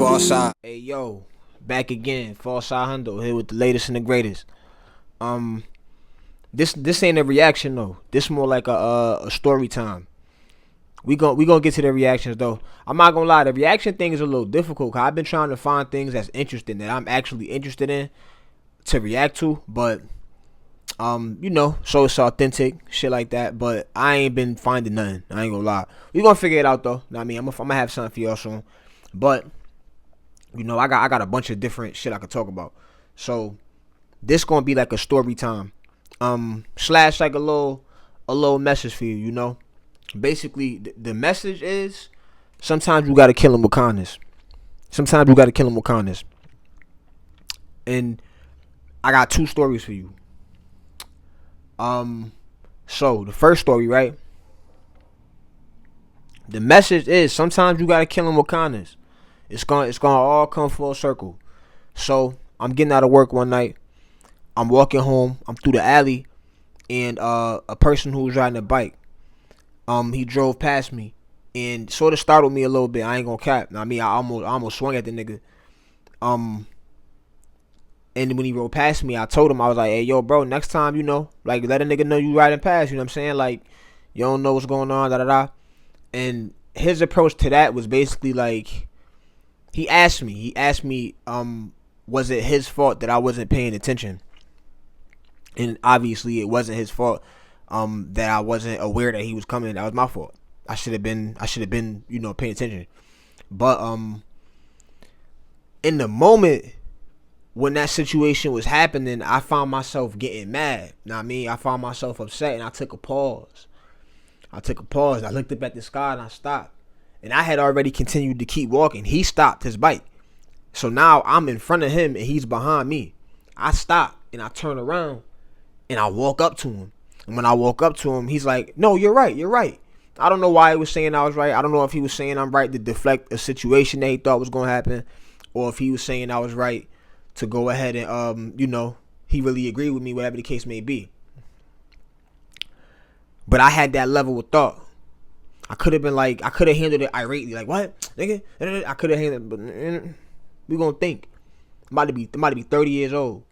Far side. Hey yo, back again, Fallside Hundo here with the latest and the greatest. Um, this ain't a reaction though. This more like a story time. We gonna get to the reactions though. I'm not gonna lie, the reaction thing is a little difficult. Cause I've been trying to find things that's interesting that I'm actually interested in to react to, but so it's authentic shit like that. But I ain't been finding nothing. I ain't gonna lie. We gonna figure it out though. Know what I mean, I'm gonna have something for y'all soon, but. I got a bunch of different shit I could talk about. So this gonna be like a story time. Slash like a little message for you. Basically the message is sometimes you gotta kill him with kindness. Sometimes you gotta kill him with kindness. And I got two stories for you. So the first story, right? The message is sometimes you gotta kill him with kindness. It's gonna all come full circle. So I'm getting out of work one night. I'm walking home. I'm through the alley, and a person who was riding a bike, he drove past me, and sort of startled me a little bit. I ain't gonna cap. I mean, I almost swung at the nigga. And when he rode past me, I told him, I was like, hey, yo, bro, next time, like, let a nigga know you riding past. You know what I'm saying? Like, you don't know what's going on, da da da. And his approach to that was basically like. He asked me, was it his fault that I wasn't paying attention? And obviously it wasn't his fault, that I wasn't aware that he was coming. That was my fault. I should have been, paying attention. But, in the moment when that situation was happening, I found myself getting mad. Know what I mean? I found myself upset and I took a pause. I looked up at the sky and I stopped. And I had already continued to keep walking. He stopped his bike. So now I'm in front of him and he's behind me. I stop and I turn around and I walk up to him. And when I walk up to him, he's like, no, you're right. I don't know why he was saying I was right. I don't know if he was saying I'm right to deflect a situation that he thought was going to happen. Or if he was saying I was right to go ahead and, he really agreed with me, whatever the case may be. But I had that level of thought. I could have handled it irately, like, what, nigga? I could have handled it, but we gonna think. I'm about to be 30 years old.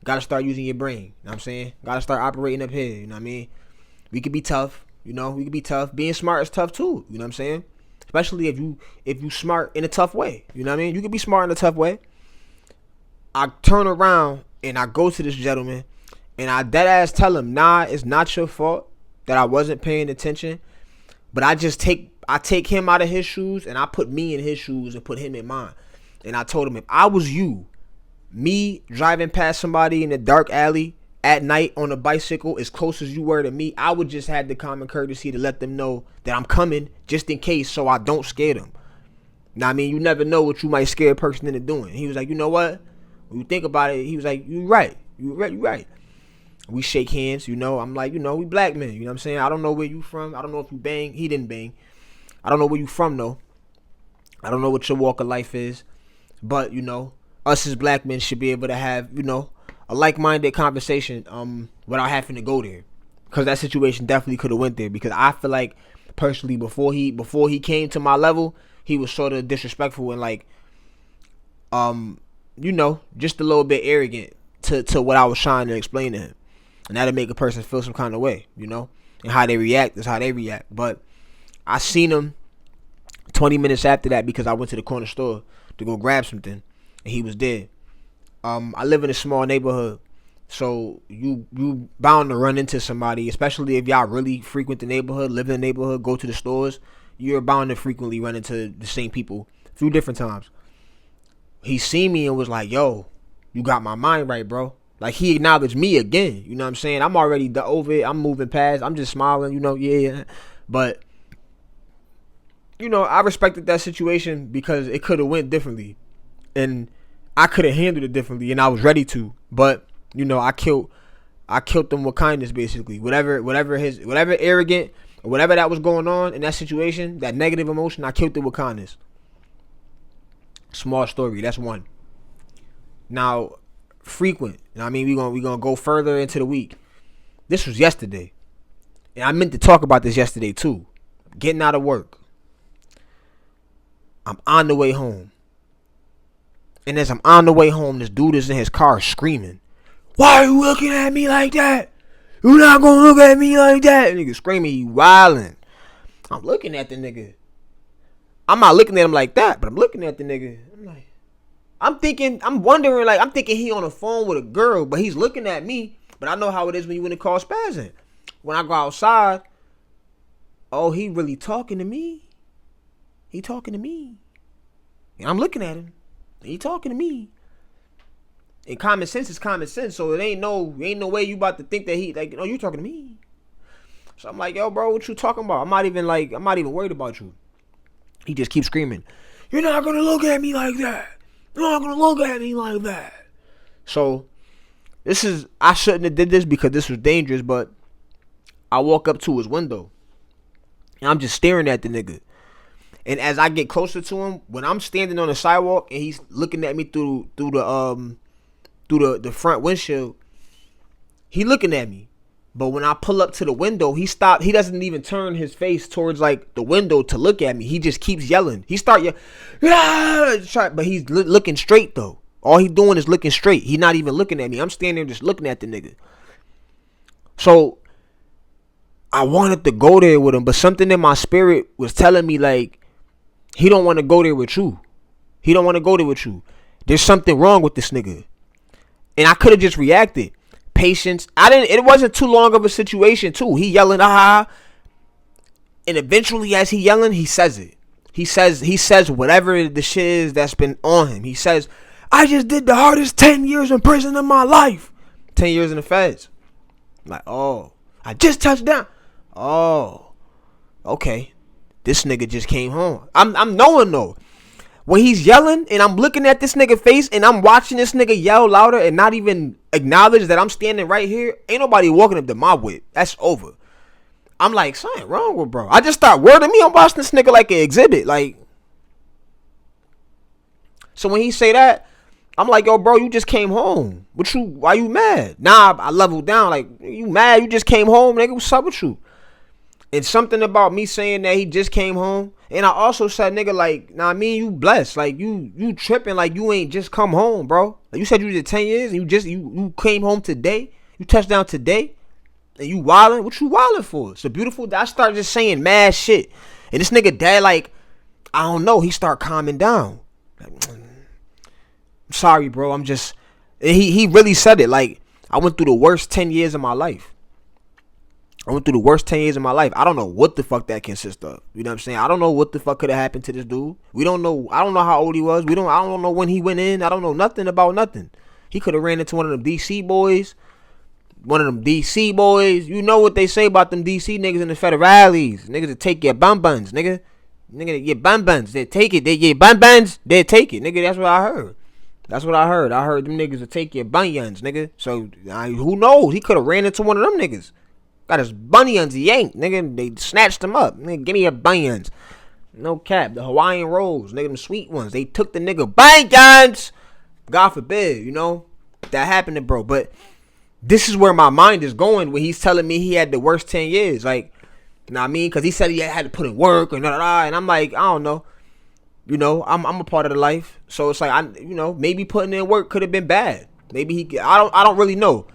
Gotta start using your brain, you know what I'm saying? Gotta start operating up here, you know what I mean? We could be tough, we could be tough. Being smart is tough too, you know what I'm saying? Especially if you smart in a tough way, you know what I mean? You could be smart in a tough way. I turn around and I go to this gentleman and I dead ass tell him, nah, it's not your fault that I wasn't paying attention. But I take him out of his shoes and I put me in his shoes and put him in mine. And I told him, if I was you, me driving past somebody in a dark alley at night on a bicycle as close as you were to me, I would just have the common courtesy to let them know that I'm coming just in case so I don't scare them. Now, I mean, you never know what you might scare a person into doing. He was like, you know what? When you think about it, he was like, you right. We shake hands, I'm like, we black men, you know what I'm saying? I don't know where you from. I don't know if you bang. He didn't bang. I don't know where you from, though. I don't know what your walk of life is. But, us as black men should be able to have, a like-minded conversation without having to go there. Because that situation definitely could have went there. Because I feel like, personally, before he came to my level, he was sort of disrespectful and, like, just a little bit arrogant to what I was trying to explain to him. And that'll make a person feel some kind of way, and how they react is how they react. But I seen him 20 minutes after that because I went to the corner store to go grab something, and he was there. I live in a small neighborhood, so you bound to run into somebody, especially if y'all really frequent the neighborhood, live in the neighborhood, go to the stores. You're bound to frequently run into the same people a few different times. He seen me and was like, yo, you got my mind right, bro. Like, he acknowledged me again, you know what I'm saying? I'm already over it. I'm moving past. I'm just smiling, yeah. But, I respected that situation because it could have went differently. And I could have handled it differently, and I was ready to. But, I killed them with kindness, basically. Whatever arrogant, or whatever that was going on in that situation, that negative emotion, I killed it with kindness. Small story, that's one. Now, frequent. I mean, we gonna go further into the week. This was yesterday, and I meant to talk about this yesterday too. Getting out of work, I'm on the way home. And as I'm on the way home, this dude is in his car screaming, "Why are you looking at me like that? You're not gonna look at me like that." Nigga screaming, "You wildin'." I'm looking at the nigga. I'm not looking at him like that, but I'm looking at the nigga. I'm thinking he on the phone with a girl, but he's looking at me. But I know how it is when you in the car spazzing. When I go outside, oh, he really talking to me. He talking to me. And I'm looking at him. He talking to me. And common sense is common sense, so it ain't no way you about to think that he like, no, you talking to me. So I'm like, yo, bro, what you talking about? I'm not even worried about you. He just keeps screaming, "You're not gonna look at me like that. You're not gonna look at me like that." So I shouldn't have did this because this was dangerous, but I walk up to his window and I'm just staring at the nigga. And as I get closer to him, when I'm standing on the sidewalk and he's looking at me through the front windshield, he looking at me. But when I pull up to the window, he doesn't even turn his face towards like the window to look at me. He just keeps yelling. He start yelling, "Ah!" But he's looking straight though. All he doing is looking straight. He not even looking at me. I'm standing there just looking at the nigga. So I wanted to go there with him, but something in my spirit was telling me like, he don't want to go there with you. He don't want to go there with you. There's something wrong with this nigga. And I could have just reacted. Patience. It wasn't too long of a situation too. He yelling, "Ah." And eventually as he yelling, he says it. He says whatever the shit is that's been on him. He says, "I just did the hardest 10 years in prison of my life." 10 years in the feds. I'm like, oh, I just touched down. Oh, okay. This nigga just came home. I'm knowing though. When he's yelling and I'm looking at this nigga face and I'm watching this nigga yell louder and not even acknowledge that I'm standing right here, ain't nobody walking up to my whip. That's over. I'm like, something wrong with bro. I just start wording me. I'm watching this nigga like an exhibit. Like, so when he say that, I'm like, yo, bro, you just came home. Why you mad? Nah, I leveled down. Like, you mad? You just came home, nigga. What's up with you? And something about me saying that he just came home. And I also said, nigga, like, nah, me and you blessed. Like, you tripping like you ain't just come home, bro. Like, you said you did 10 years and you came home today. You touched down today. And you wildin'? What you wildin' for? It's a beautiful day. I started just saying mad shit. And this nigga dad, like, I don't know. He start calming down. Like, I'm sorry, bro. I'm just... And he really said it. Like, I went through the worst 10 years of my life. I went through the worst 10 years of my life. I don't know what the fuck that consists of. You know what I'm saying? I don't know what the fuck could have happened to this dude. We don't know. I don't know how old he was. I don't know when he went in. I don't know nothing about nothing. He could have ran into one of them DC boys. You know what they say about them DC niggas in the federales. Niggas that take your bum-buns, nigga. Nigga, your bum-buns. They take it. They get bum-buns. They take it, nigga. That's what I heard. I heard them niggas that take your bunions, nigga. So, who knows? He could have ran into one of them niggas. Got his bunions yanked, nigga. They snatched him up. Nigga, give me your bunions. No cap. The Hawaiian rolls, nigga, them sweet ones. They took the nigga bunions. God forbid, you know. That happened to bro. But this is where my mind is going when he's telling me he had the worst 10 years. Like, you know what I mean? Because he said he had to put in work and and I'm like, I don't know. You know, I'm a part of the life. So it's like, maybe putting in work could have been bad. Maybe I don't really know.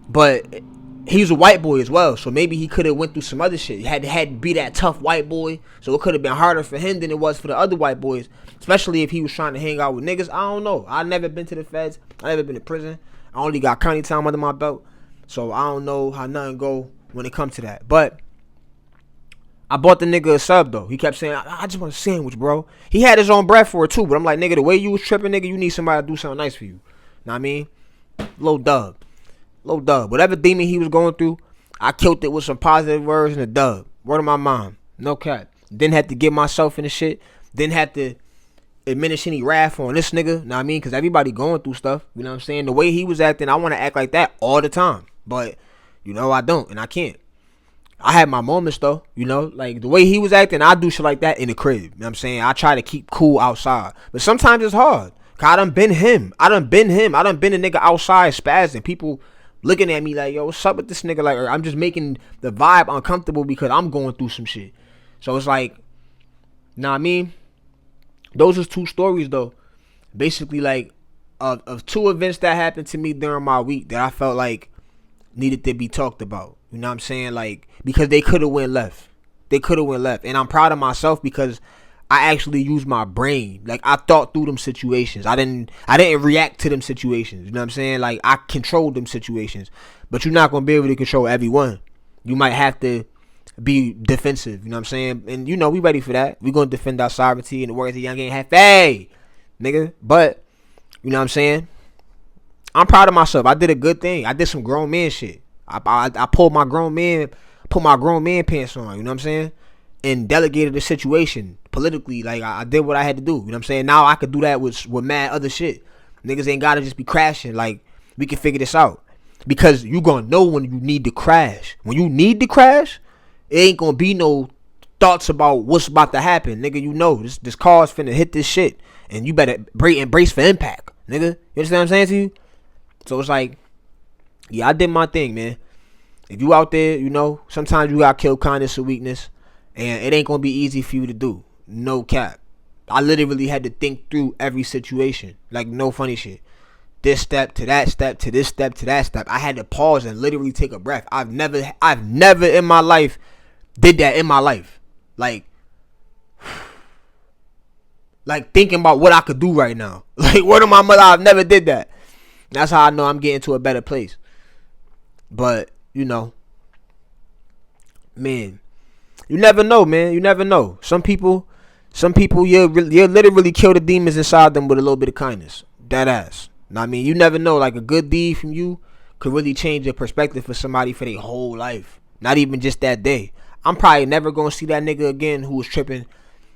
But he's a white boy as well, so maybe he could have went through some other shit. He had to be that tough white boy, so it could have been harder for him than it was for the other white boys, especially if he was trying to hang out with niggas. I don't know. I never been to the feds. I never been to prison. I only got county time under my belt, so I don't know how nothing go when it comes to that. But I bought the nigga a sub though. He kept saying, I just want a sandwich, bro. He had his own bread for it too, but I'm like, nigga, the way you was tripping, nigga, you need somebody to do something nice for you. Know what I mean? Low dub. Whatever demon he was going through, I killed it with some positive words and a dub. Word of my mom. No cap. Didn't have to get myself in the shit. Didn't have to diminish any wrath on this nigga. Know what I mean? Because everybody going through stuff. You know what I'm saying? The way he was acting, I want to act like that all the time. But, I don't. And I can't. I had my moments though. Like the way he was acting, I do shit like that in the crib. You know what I'm saying? I try to keep cool outside. But sometimes it's hard. Cause I done been him. I done been a nigga outside spazzing. People looking at me like, yo, what's up with this nigga? Like, I'm just making the vibe uncomfortable because I'm going through some shit. So it's like, know what I mean? Those are two stories though. Basically, like, of two events that happened to me during my week that I felt like needed to be talked about. You know what I'm saying? Like, because they could have went left. They could have went left. And I'm proud of myself because I actually used my brain. Like, I thought through them situations. I didn't react to them situations. You know what I'm saying? Like, I controlled them situations. But you're not going to be able to control everyone. You might have to be defensive. You know what I'm saying? And, you know, we ready for that. We going to defend our sovereignty in the words of Young Ain't Hefe, nigga. But, you know what I'm saying? I'm proud of myself. I did a good thing. I did some grown man shit. I pulled my grown man, put my grown man pants on. You know what I'm saying? And delegated the situation politically. Like, I did what I had to do. You know what I'm saying? Now I could do that with mad other shit. Niggas ain't gotta just be crashing. Like, we can figure this out. Because you gonna know when you need to crash. When you need to crash, it ain't gonna be no thoughts about what's about to happen. Nigga, you know, this car's finna hit this shit. And you better embrace for impact. Nigga, you understand what I'm saying to you? So it's like, yeah, I did my thing, man. If you out there, you know, sometimes you got kill kindness or weakness. And it ain't gonna be easy for you to do. No cap. I literally had to think through every situation. Like, no funny shit. This step to that step to this step to that step. I had to pause and literally take a breath. I've never in my life did that in my life. Like thinking about what I could do right now. Like, word of my mother, I've never did that. That's how I know I'm getting to a better place. But, you know, man, you never know, man. You never know. Some people, you'll literally kill the demons inside them with a little bit of kindness. That ass. I mean, you never know. Like, a good deed from you could really change your perspective for somebody for their whole life. Not even just that day. I'm probably never going to see that nigga again who was tripping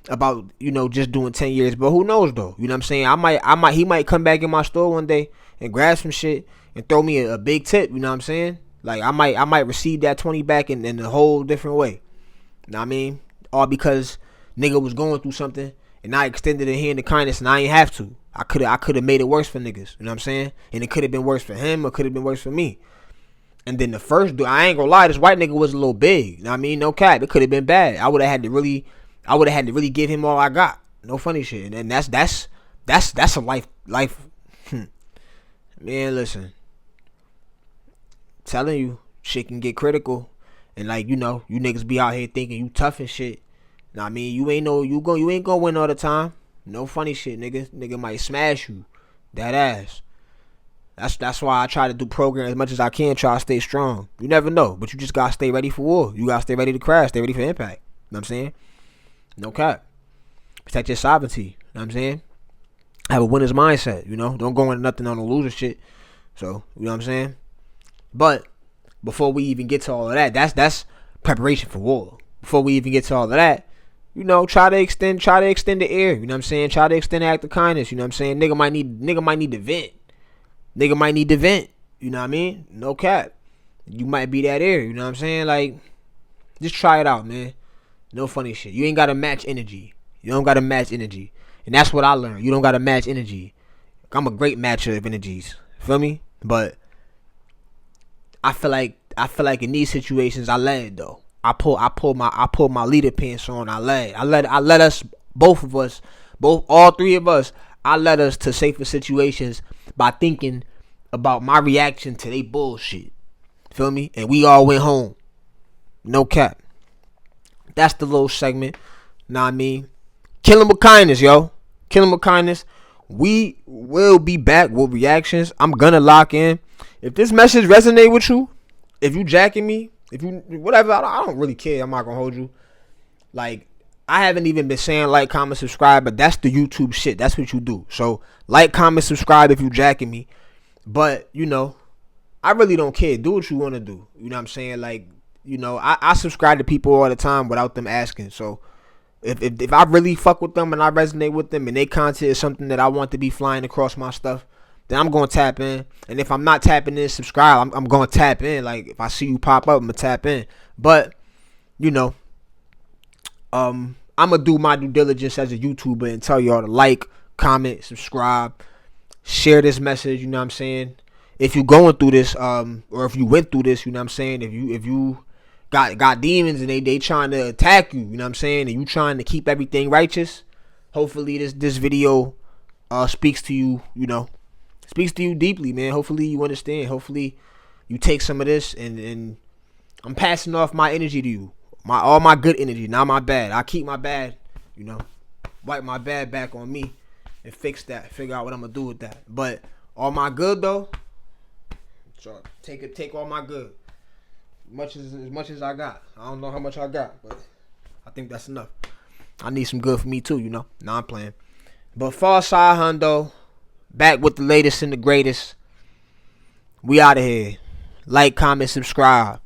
about, you know, just doing 10 years. But who knows, though? You know what I'm saying? He might come back in my store one day and grab some shit and throw me a big tip. You know what I'm saying? Like, I might receive that 20 back in a whole different way. You know what I mean? All because nigga was going through something and I extended a hand of kindness and I ain't have to. I could have made it worse for niggas. You know what I'm saying? And it could have been worse for him or could have been worse for me. And then the first dude, I ain't gonna lie, this white nigga was a little big. You know what I mean? No cap. It could have been bad. I would have had to really give him all I got. No funny shit. And that's a life. Man, listen. Telling you, shit can get critical. And, like, you know, you niggas be out here thinking you tough and shit. Know what I mean? You ain't gonna win all the time. No funny shit, nigga. Nigga might smash you. That ass. That's why I try to do programs as much as I can, try to stay strong. You never know, but you just gotta stay ready for war. You gotta stay ready to crash, stay ready for impact. You know what I'm saying? No cap. Protect your sovereignty. You know what I'm saying? Have a winner's mindset, you know? Don't go into nothing on the loser shit. So, you know what I'm saying? But before we even get to all of that, that's preparation for war. Before we even get to all of that, you know, try to extend the air. You know what I'm saying? Try to extend the act of kindness. You know what I'm saying? Nigga might need to vent. Nigga might need to vent. You know what I mean? No cap. You might be that air. You know what I'm saying? Like, just try it out, man. No funny shit. You ain't gotta match energy. You don't gotta match energy. And that's what I learned. You don't gotta match energy. I'm a great matcher of energies. Feel me? But I feel like in these situations I led though. I pulled my leader pants on. I let us, all three of us, I led us to safer situations by thinking about my reaction to they bullshit. Feel me? And we all went home. No cap. That's the little segment. Know what I mean? Kill 'em with kindness, yo. Kill 'em with kindness. We will be back with reactions. I'm gonna lock in. If this message resonate with you, if you jacking me, if you whatever, I don't really care. I'm not gonna hold you. Like, I haven't even been saying like, comment, subscribe, but that's the YouTube shit. That's what you do. So like, comment, subscribe if you jacking me. But, you know, I really don't care. Do what you want to do. You know what I'm saying? Like, you know, I subscribe to people all the time without them asking. So if I really fuck with them and I resonate with them and their content is something that I want to be flying across my stuff, then I'm going to tap in. And if I'm not tapping in, subscribe, I'm going to tap in. Like, if I see you pop up, I'm going to tap in. But, you know, I'm going to do my due diligence as a YouTuber and tell y'all to like, comment, subscribe, share this message, you know what I'm saying? If you going through this, or if you went through this, you know what I'm saying? If you got demons and they trying to attack you, you know what I'm saying? And you trying to keep everything righteous, hopefully this video speaks to you, you know, speaks to you deeply, man. Hopefully you understand. Hopefully you take some of this, and I'm passing off my energy to you. All my good energy, not my bad. I keep my bad, wipe my bad back on me and fix that. Figure out what I'm gonna do with that. But all my good though, so take all my good. As much as I got. I don't know how much I got, but I think that's enough. I need some good for me too, Nah, I'm playing. But Pharcyde Hundo, back with the latest and the greatest. We out of here. Like, comment, subscribe.